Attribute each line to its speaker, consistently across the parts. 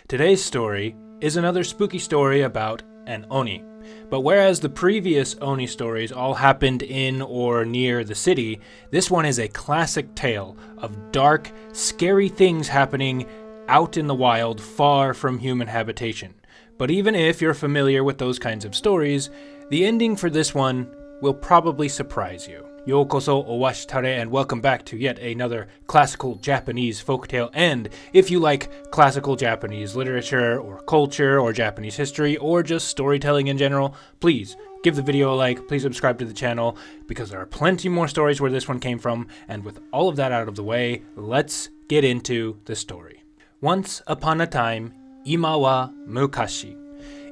Speaker 1: Today's story is another spooky story about an Oni. But whereas the previous Oni stories all happened in or near the city, this one is a classic tale of dark, scary things happening out in the wild, far from human habitation. But even if you're familiar with those kinds of stories, the ending for this one will probably surprise you. Yokoso owashitare, and welcome back to yet another classical Japanese folktale. And if you like classical Japanese literature or culture or Japanese history or just storytelling in general, please give the video a like, please subscribe to the channel, because there are plenty more stories where this one came from. And with all of that out of the way, let's get into the story. Once upon a time, ima wa mukashi.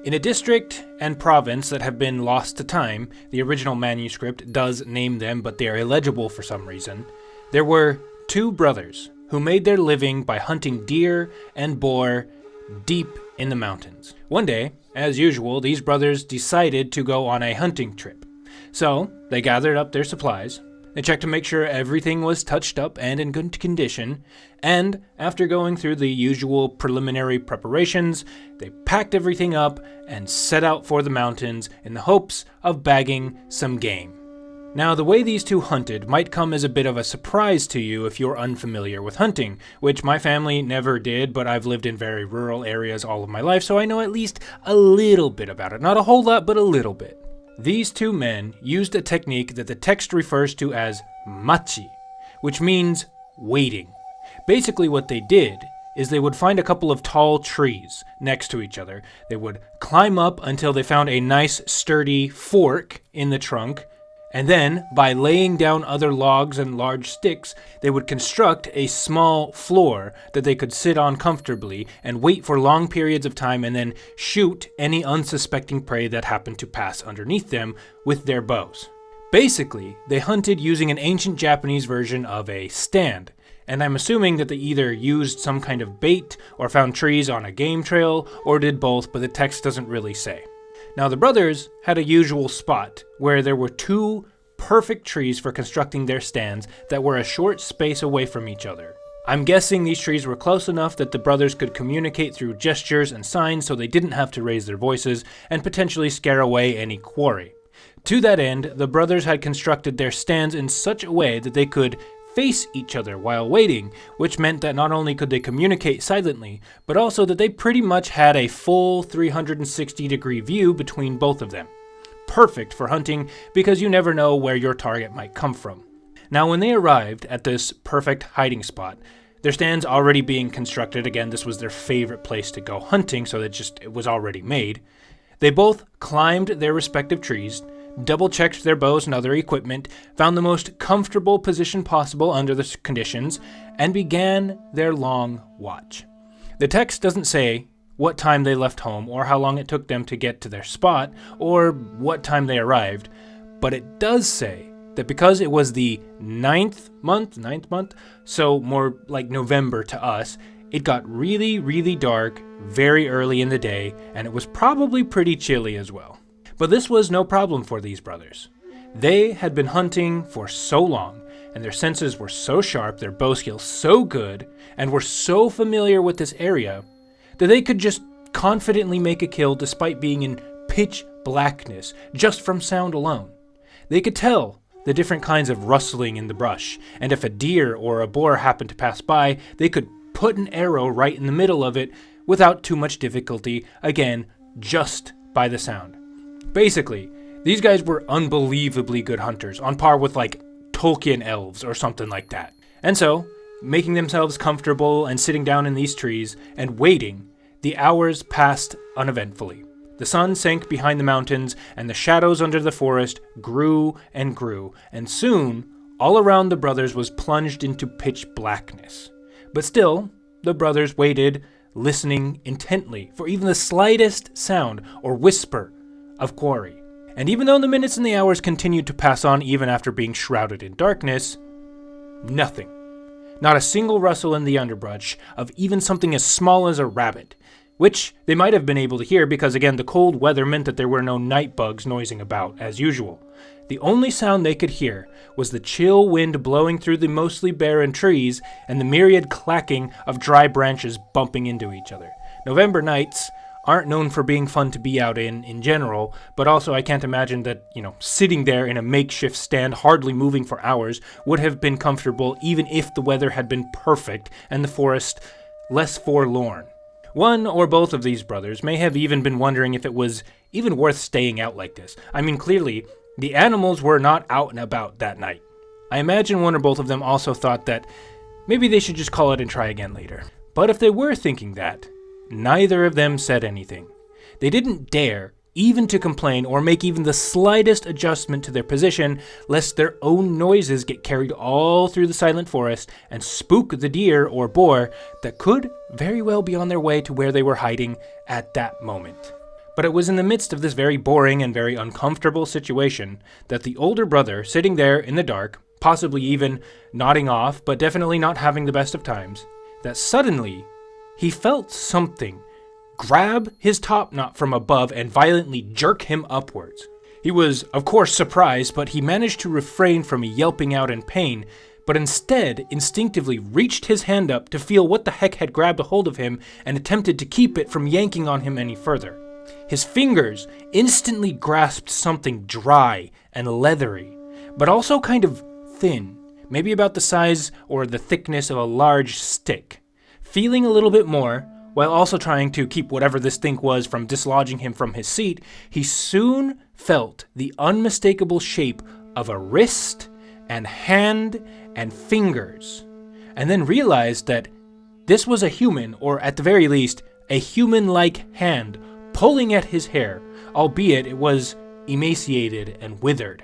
Speaker 1: In a district and province that have been lost to time, the original manuscript does name them, but they are illegible for some reason, there were two brothers who made their living by hunting deer and boar deep in the mountains. One day, as usual, these brothers decided to go on a hunting trip. So, they gathered up their supplies. They checked to make sure everything was touched up and in good condition, and after going through the usual preliminary preparations, they packed everything up and set out for the mountains in the hopes of bagging some game. Now, the way these two hunted might come as a bit of a surprise to you if you're unfamiliar with hunting, which my family never did, but I've lived in very rural areas all of my life, so I know at least a little bit about it. Not a whole lot, but a little bit. These two men used a technique that the text refers to as machi, which means waiting. Basically what they did is they would find a couple of tall trees next to each other. They would climb up until they found a nice sturdy fork in the trunk, and then, by laying down other logs and large sticks, they would construct a small floor that they could sit on comfortably and wait for long periods of time and then shoot any unsuspecting prey that happened to pass underneath them with their bows. Basically, they hunted using an ancient Japanese version of a stand, and I'm assuming that they either used some kind of bait or found trees on a game trail or did both, but the text doesn't really say. Now, the brothers had a usual spot where there were two perfect trees for constructing their stands that were a short space away from each other. I'm guessing these trees were close enough that the brothers could communicate through gestures and signs so they didn't have to raise their voices and potentially scare away any quarry. To that end, the brothers had constructed their stands in such a way that they could face each other while waiting, which meant that not only could they communicate silently, but also that they pretty much had a full 360-degree view between both of them. Perfect for hunting, because you never know where your target might come from. Now, when they arrived at this perfect hiding spot, their stands already being constructed, again, this was their favorite place to go hunting, so it was already made, they both climbed their respective trees, double-checked their bows and other equipment, found the most comfortable position possible under the conditions, and began their long watch. The text doesn't say what time they left home or how long it took them to get to their spot or what time they arrived, but it does say that because it was the ninth month, so more like November to us, it got really, really dark very early in the day, and it was probably pretty chilly as well. But this was no problem for these brothers. They had been hunting for so long, and their senses were so sharp, their bow skills so good, and were so familiar with this area, that they could just confidently make a kill despite being in pitch blackness, just from sound alone. They could tell the different kinds of rustling in the brush, and if a deer or a boar happened to pass by, they could put an arrow right in the middle of it without too much difficulty, again, just by the sound. Basically, these guys were unbelievably good hunters, on par with like Tolkien elves or something like that. And so, making themselves comfortable and sitting down in these trees and waiting, the hours passed uneventfully. The sun sank behind the mountains, and the shadows under the forest grew, and soon, all around the brothers was plunged into pitch blackness. But still, the brothers waited, listening intently for even the slightest sound or whisper of quarry. And even though the minutes and the hours continued to pass on even after being shrouded in darkness, nothing. Not a single rustle in the underbrush of even something as small as a rabbit, which they might have been able to hear because, again, the cold weather meant that there were no night bugs noising about, as usual. The only sound they could hear was the chill wind blowing through the mostly barren trees and the myriad clacking of dry branches bumping into each other. November nights aren't known for being fun to be out in general, but also I can't imagine that, sitting there in a makeshift stand, hardly moving for hours, would have been comfortable even if the weather had been perfect and the forest less forlorn. One or both of these brothers may have even been wondering if it was even worth staying out like this. I mean, clearly, the animals were not out and about that night. I imagine one or both of them also thought that maybe they should just call it and try again later. But if they were thinking that, neither of them said anything. They didn't dare even to complain or make even the slightest adjustment to their position, lest their own noises get carried all through the silent forest and spook the deer or boar that could very well be on their way to where they were hiding at that moment. But it was in the midst of this very boring and very uncomfortable situation that the older brother, sitting there in the dark, possibly even nodding off, but definitely not having the best of times, that suddenly he felt something grab his topknot from above and violently jerk him upwards. He was, of course, surprised, but he managed to refrain from yelping out in pain, but instead instinctively reached his hand up to feel what the heck had grabbed a hold of him and attempted to keep it from yanking on him any further. His fingers instantly grasped something dry and leathery, but also kind of thin, maybe about the size or the thickness of a large stick. Feeling a little bit more, while also trying to keep whatever this thing was from dislodging him from his seat, he soon felt the unmistakable shape of a wrist and hand and fingers, and then realized that this was a human, or at the very least, a human-like hand pulling at his hair, albeit it was emaciated and withered.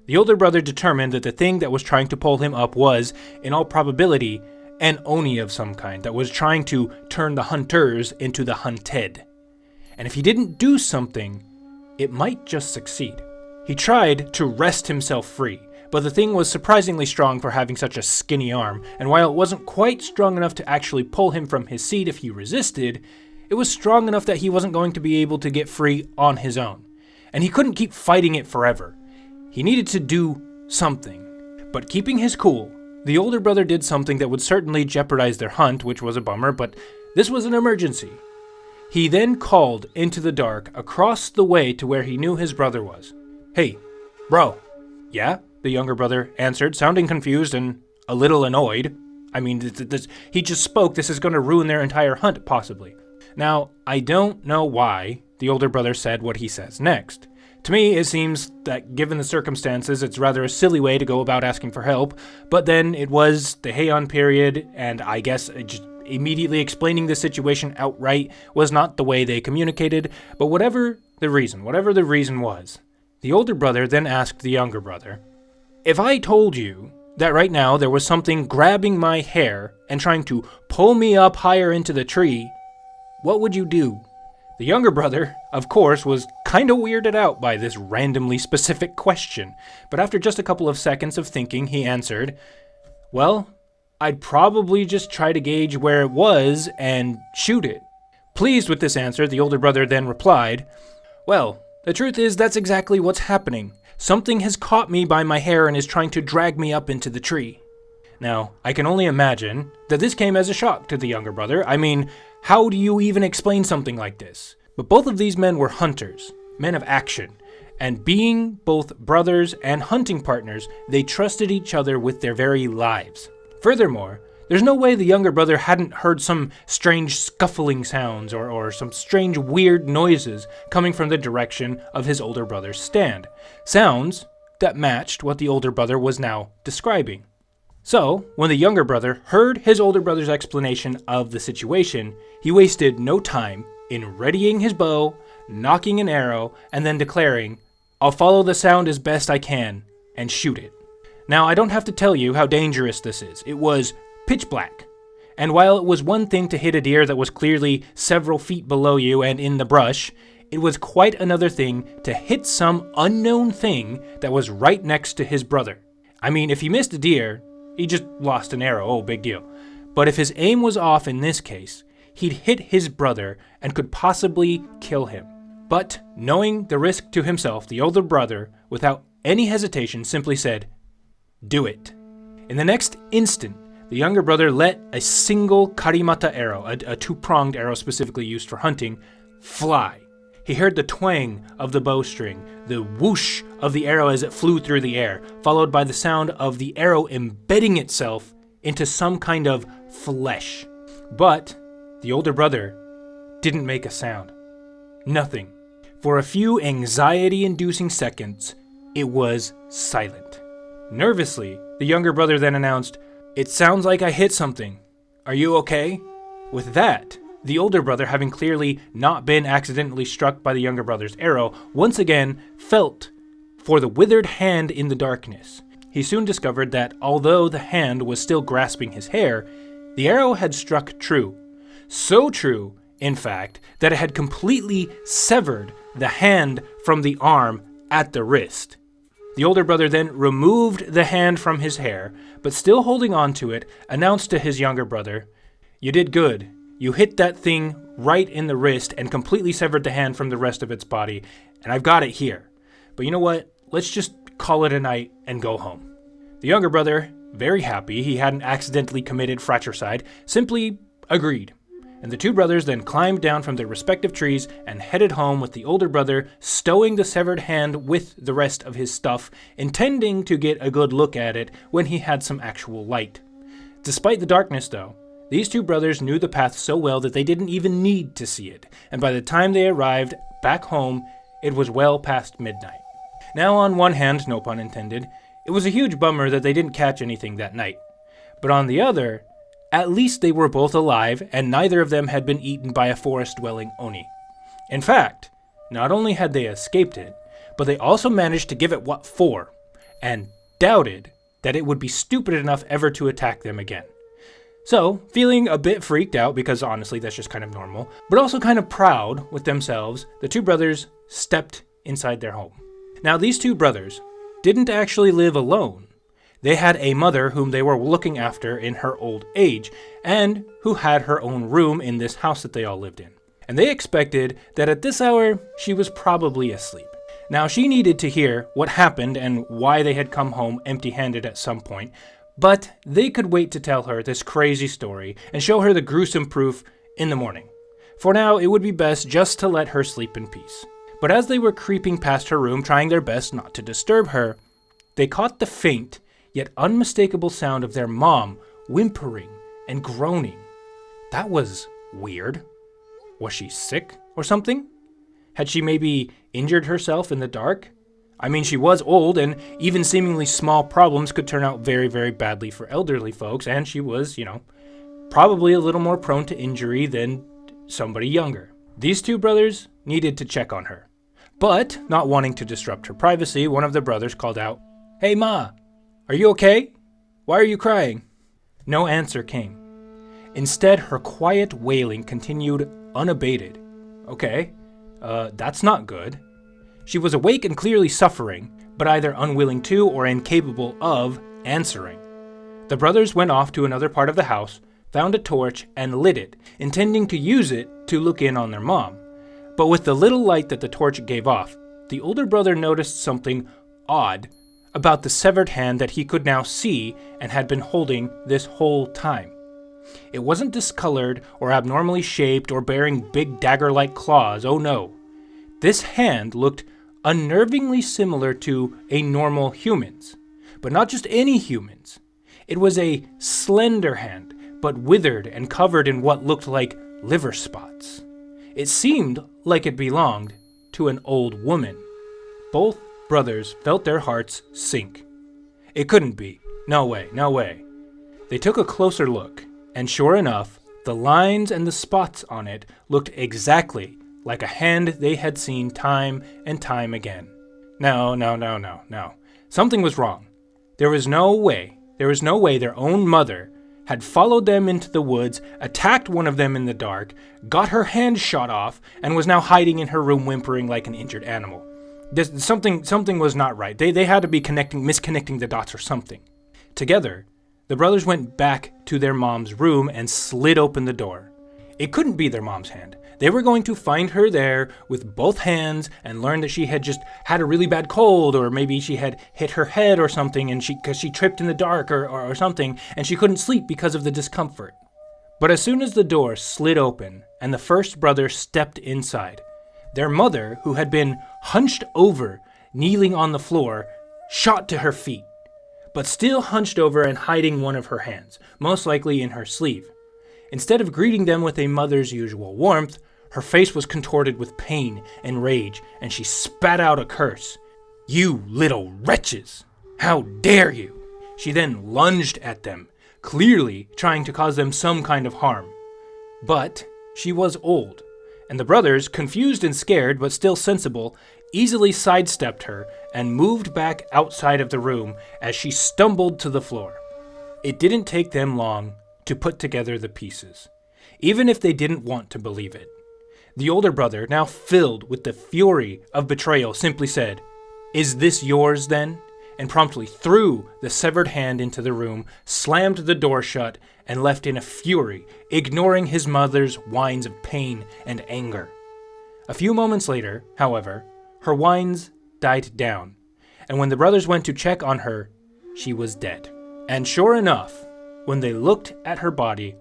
Speaker 1: The older brother determined that the thing that was trying to pull him up was, in all probability, an oni of some kind that was trying to turn the hunters into the hunted. And if he didn't do something, it might just succeed. He tried to wrest himself free, but the thing was surprisingly strong for having such a skinny arm, and while it wasn't quite strong enough to actually pull him from his seat if he resisted, it was strong enough that he wasn't going to be able to get free on his own. And he couldn't keep fighting it forever. He needed to do something. But keeping his cool, the older brother did something that would certainly jeopardize their hunt, which was a bummer, but this was an emergency. He then called into the dark across the way to where he knew his brother was. "Hey, bro." "Yeah?" the younger brother answered, sounding confused and a little annoyed. I mean, he just spoke. This is going to ruin their entire hunt, possibly. Now, I don't know why the older brother said what he says next. To me, it seems that given the circumstances, it's rather a silly way to go about asking for help, but then it was the Heian period, and I guess just immediately explaining the situation outright was not the way they communicated, but whatever the reason was, the older brother then asked the younger brother, "If I told you that right now there was something grabbing my hair and trying to pull me up higher into the tree, what would you do?" The younger brother, of course, was kind of weirded out by this randomly specific question, but after just a couple of seconds of thinking, he answered, "Well, I'd probably just try to gauge where it was and shoot it." Pleased with this answer, the older brother then replied, "Well, the truth is that's exactly what's happening. Something has caught me by my hair and is trying to drag me up into the tree." Now, I can only imagine that this came as a shock to the younger brother. I mean, how do you even explain something like this? But both of these men were hunters, men of action, and being both brothers and hunting partners, they trusted each other with their very lives. Furthermore, there's no way the younger brother hadn't heard some strange scuffling sounds or some strange weird noises coming from the direction of his older brother's stand. Sounds that matched what the older brother was now describing. So, when the younger brother heard his older brother's explanation of the situation, he wasted no time in readying his bow, nocking an arrow, and then declaring, "I'll follow the sound as best I can, and shoot it." Now, I don't have to tell you how dangerous this is. It was pitch black. And while it was one thing to hit a deer that was clearly several feet below you and in the brush, it was quite another thing to hit some unknown thing that was right next to his brother. I mean, if he missed a deer, he just lost an arrow, oh, big deal. But if his aim was off in this case, he'd hit his brother and could possibly kill him. But, knowing the risk to himself, the older brother, without any hesitation, simply said, "Do it." In the next instant, the younger brother let a single karimata arrow, a two-pronged arrow specifically used for hunting, fly. He heard the twang of the bowstring, the whoosh of the arrow as it flew through the air, followed by the sound of the arrow embedding itself into some kind of flesh. But the older brother didn't make a sound. Nothing. For a few anxiety-inducing seconds, it was silent. Nervously, the younger brother then announced, "It sounds like I hit something. Are you okay?" With that, the older brother, having clearly not been accidentally struck by the younger brother's arrow, once again felt for the withered hand in the darkness. He soon discovered that although the hand was still grasping his hair, the arrow had struck true. So true, in fact, that it had completely severed the hand from the arm at the wrist. The older brother then removed the hand from his hair, but still holding on to it, announced to his younger brother, "You did good. You hit that thing right in the wrist and completely severed the hand from the rest of its body, and I've got it here. But you know what? Let's just call it a night and go home." The younger brother, very happy he hadn't accidentally committed fratricide, simply agreed. And the two brothers then climbed down from their respective trees and headed home, with the older brother stowing the severed hand with the rest of his stuff, intending to get a good look at it when he had some actual light. Despite the darkness, though, these two brothers knew the path so well that they didn't even need to see it, and by the time they arrived back home, it was well past midnight. Now, on one hand, no pun intended, it was a huge bummer that they didn't catch anything that night. But on the other, at least they were both alive, and neither of them had been eaten by a forest-dwelling Oni. In fact, not only had they escaped it, but they also managed to give it what for, and doubted that it would be stupid enough ever to attack them again. So, feeling a bit freaked out, because honestly that's just kind of normal, but also kind of proud with themselves, the two brothers stepped inside their home. Now, these two brothers didn't actually live alone. They had a mother whom they were looking after in her old age, and who had her own room in this house that they all lived in. And they expected that at this hour, she was probably asleep. Now, she needed to hear what happened and why they had come home empty-handed at some point, but they could wait to tell her this crazy story and show her the gruesome proof in the morning. For now, it would be best just to let her sleep in peace. But as they were creeping past her room, trying their best not to disturb her, they caught the faint yet unmistakable sound of their mom whimpering and groaning. That was weird. Was she sick or something? Had she maybe injured herself in the dark? I mean, she was old, and even seemingly small problems could turn out very, very badly for elderly folks, and she was, probably a little more prone to injury than somebody younger. These two brothers needed to check on her. But, not wanting to disrupt her privacy, one of the brothers called out, "Hey, Ma! Are you okay? Why are you crying?" No answer came. Instead, her quiet wailing continued unabated. Okay, that's not good. She was awake and clearly suffering, but either unwilling to or incapable of answering. The brothers went off to another part of the house, found a torch, and lit it, intending to use it to look in on their mom. But with the little light that the torch gave off, the older brother noticed something odd about the severed hand that he could now see and had been holding this whole time. It wasn't discolored or abnormally shaped or bearing big dagger-like claws, oh no. This hand looked unnervingly similar to a normal human's, but not just any human's. It was a slender hand, but withered and covered in what looked like liver spots. It seemed like it belonged to an old woman. Both brothers felt their hearts sink. It couldn't be. No way, no way. They took a closer look, and sure enough, the lines and the spots on it looked exactly like a hand they had seen time and time again. No. Something was wrong. There was no way their own mother had followed them into the woods, attacked one of them in the dark, got her hand shot off, and was now hiding in her room whimpering like an injured animal. Something was not right. They had to be misconnecting the dots or something. Together, the brothers went back to their mom's room and slid open the door. It couldn't be their mom's hand. They were going to find her there with both hands and learn that she had just had a really bad cold, or maybe she had hit her head or something, and because she tripped in the dark or something, and she couldn't sleep because of the discomfort. But as soon as the door slid open and the first brother stepped inside, their mother, who had been hunched over, kneeling on the floor, shot to her feet, but still hunched over and hiding one of her hands, most likely in her sleeve. Instead of greeting them with a mother's usual warmth, her face was contorted with pain and rage, and she spat out a curse. "You little wretches! How dare you!" She then lunged at them, clearly trying to cause them some kind of harm. But she was old, and the brothers, confused and scared but still sensible, easily sidestepped her and moved back outside of the room as she stumbled to the floor. It didn't take them long to put together the pieces, even if they didn't want to believe it. The older brother, now filled with the fury of betrayal, simply said, "Is this yours, then?" and promptly threw the severed hand into the room, slammed the door shut, and left in a fury, ignoring his mother's whines of pain and anger. A few moments later, however, her whines died down, and when the brothers went to check on her, she was dead. And sure enough, when they looked at her body,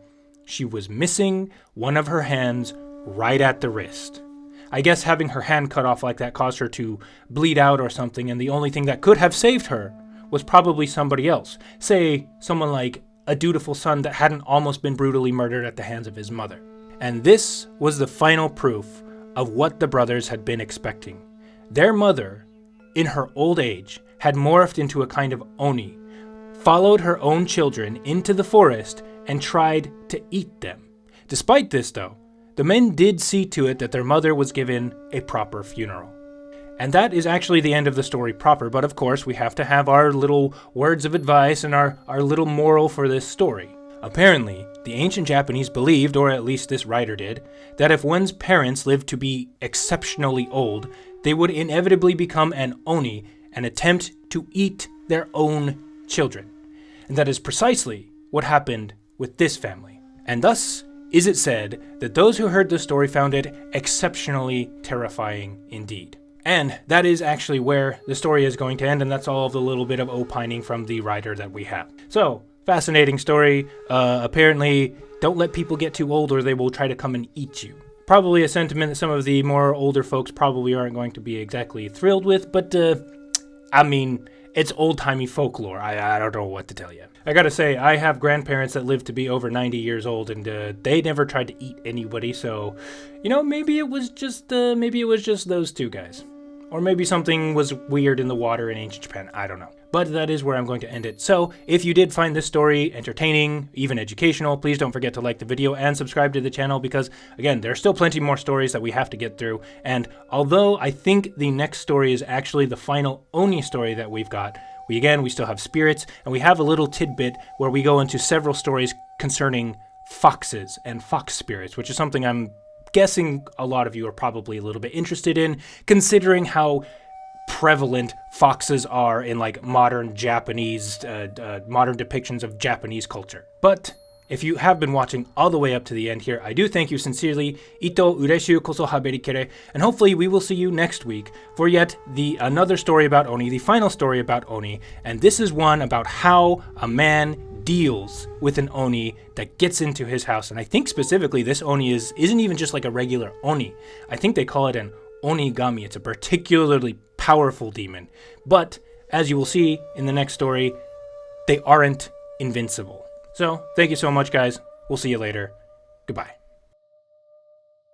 Speaker 1: she was missing one of her hands right at the wrist. I guess having her hand cut off like that caused her to bleed out or something, and the only thing that could have saved her was probably somebody else. Say, someone like a dutiful son that hadn't almost been brutally murdered at the hands of his mother. And this was the final proof of what the brothers had been expecting. Their mother, in her old age, had morphed into a kind of oni, followed her own children into the forest, and tried to eat them. Despite this, though, the men did see to it that their mother was given a proper funeral. And that is actually the end of the story proper, but of course we have to have our little words of advice and our little moral for this story. Apparently, the ancient Japanese believed, or at least this writer did, that if one's parents lived to be exceptionally old, they would inevitably become an oni and attempt to eat their own children. And that is precisely what happened with this family. And thus is it said that those who heard the story found it exceptionally terrifying indeed. And that is actually where the story is going to end, and that's all of the little bit of opining from the writer that we have. So, fascinating story. Apparently, don't let people get too old or they will try to come and eat you. Probably a sentiment that some of the more older folks probably aren't going to be exactly thrilled with, but I mean, it's old-timey folklore. I don't know what to tell you. I gotta say, I have grandparents that lived to be over 90 years old, and they never tried to eat anybody, so, you know, maybe it was just those two guys. Or maybe something was weird in the water in ancient Japan. I don't know. But that is where I'm going to end it. So, if you did find this story entertaining, even educational, please don't forget to like the video and subscribe to the channel because, again, there are still plenty more stories that we have to get through. And although I think the next story is actually the final Oni story that we've got, we still have spirits, and we have a little tidbit where we go into several stories concerning foxes and fox spirits, which is something I'm guessing a lot of you are probably a little bit interested in, considering how prevalent foxes are in like modern Japanese, modern depictions of Japanese culture. But if you have been watching all the way up to the end here, I do thank you sincerely. Ito ureshu koso haberi kere, and hopefully we will see you next week for yet another story about Oni, the final story about Oni, and this is one about how a man deals with an Oni that gets into his house. And I think specifically this Oni isn't even just like a regular Oni. I think they call it an Onigami. It's a particularly powerful demon. But as you will see in the next story, they aren't invincible. So thank you so much, guys. We'll see you later. Goodbye.